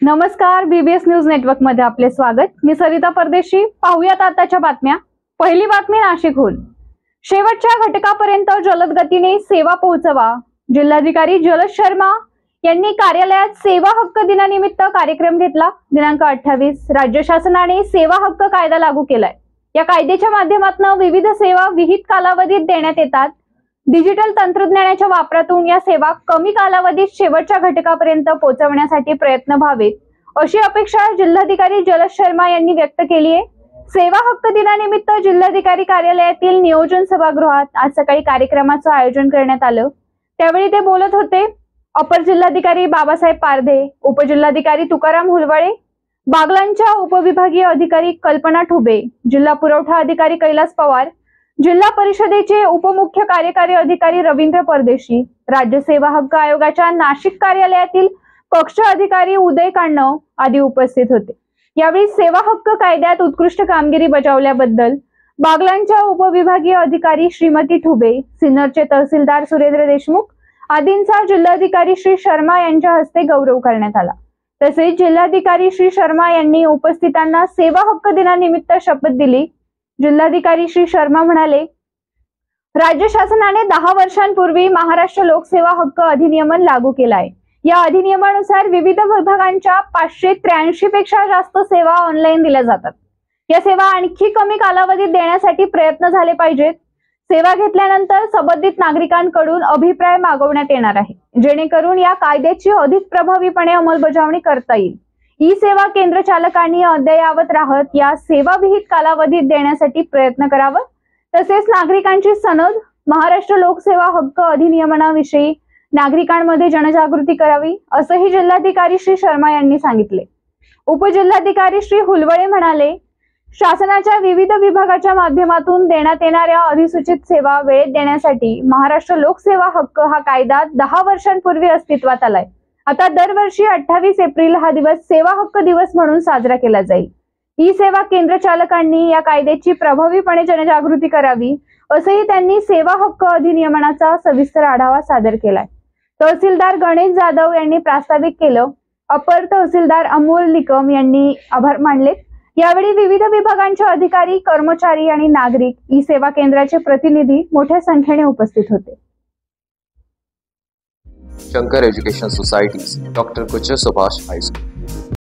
नमस्कार, BBS news network मध्ये आपले स्वागत। मी सरिता परदेशी। पाहूयात आताच्या बातम्या। पहिली बातमी नाशिकहून। शेवटच्या घटकापर्यंत जलद गतीने सेवा पोहोचवा। जिल्हाधिकारी जलज शर्मा यांनी कार्यालयात सेवा हक्क दिनानिमित्त कार्यक्रम घेतला। दिनांक 28 राज्य शासनाने सेवा हक्क कायदा लागू केलाय। या कायद्याच्या माध्यमातून विविध सेवा विहित कालावधीत देण्यात येतात। डिजिटल तंत्रज्ञानाच्या वापरातून या सेवा कमी कालावधीत शेवटच्या घटकापर्यंत पोहोचवण्यासाठी प्रयत्न व्हावेत अशी अपेक्षा जिल्हाधिकारी जलज शर्मा यांनी व्यक्त केली आहे। सेवा हक्क दिनानिमित्त जिल्हाधिकारी कार्यालयातील नियोजन सभागृहात आज सकाळी कार्यक्रमाचं आयोजन करण्यात आलं। त्यावेळी ते बोलत होते। अपर जिल्हाधिकारी बाबासाहेब पारधे, उपजिल्हाधिकारी तुकाराम हुलवळे, बागलांच्या उपविभागीय अधिकारी कल्पना ठुबे, जिल्हा पुरवठा अधिकारी कैलास पवार, जिल्हा परिषदेचे उपमुख्य कार्यकारी अधिकारी रवींद्र परदेशी, राज्य सेवा हक्क आयोगाच्या नाशिक कार्यालयातील कक्ष अधिकारी उदय कांडव आदी उपस्थित होते। यावेळी सेवा हक्क कायद्यात उत्कृष्ट कामगिरी बजावल्याबद्दल बागलांच्या उपविभागीय अधिकारी श्रीमती ठुबे, सिन्नरचे तहसीलदार सुरेंद्र देशमुख आदींचा जिल्हाधिकारी श्री शर्मा यांच्या हस्ते गौरव करण्यात आला। तसेच जिल्हाधिकारी श्री शर्मा यांनी उपस्थितांना सेवा हक्क दिनानिमित्त शपथ दिली। जिल्हाधिकारी श्री शर्मा म्हणाले, राज्य शासनाने 10 वर्षांपूर्वी महाराष्ट्र लोकसेवा हक्क अधिनियम लागू केला आहे। या अधिनियमानुसार विविध विभागांच्या 583 पेक्षा जास्त सेवा ऑनलाईन दिल्या जातात। या सेवा आणखी कमी कालावधीत देण्यासाठी प्रयत्न झाले पाहिजेत। सेवा घेतल्यानंतर संबंधित नागरिकांकडून अभिप्राय मागवण्यात येणार आहे, जेणेकरून या कायद्याची अधिक प्रभावीपणे अंमलबजावणी करता येईल। ई सेवा केंद्र चालकांनी अद्ययावत राहत या सेवा विहित कालावधीत देण्यासाठी प्रयत्न करावा। तसेच नागरिकांची सनद महाराष्ट्र लोकसेवा हक्क अधिनियमाविषयी नागरिकांमध्ये जनजागृती करावी, असंही जिल्हाधिकारी श्री शर्मा यांनी सांगितले। उपजिल्हाधिकारी श्री हुलवळे म्हणाले, शासनाच्या विविध विभागाच्या माध्यमातून देण्यात येणाऱ्या अधिसूचित सेवा वेळेत देण्यासाठी महाराष्ट्र लोकसेवा हक्क हा कायदा 10 वर्षांपूर्वी अस्तित्वात आलाय। आता दरवर्षी 28 एप्रिल हा दिवस सेवा हक्क दिवस म्हणून साजरा केला जाईल। ई सेवा केंद्र चालकांनी या कायद्याची प्रभावीपणे जनजागृती करावी, असंही त्यांनी सेवा हक्क अधिनियमाचा सविस्तर आढावा सादर केलाय। तहसीलदार गणेश जाधव यांनी प्रास्ताविक केलं। अपर तहसीलदार अमोल निकम यांनी आभार मानले। यावेळी विविध विभागांचे अधिकारी, कर्मचारी आणि नागरिक, ई सेवा केंद्राचे प्रतिनिधी मोठ्या संख्येने उपस्थित होते। Shankar education societies, doctor Kuchar Subhash high school.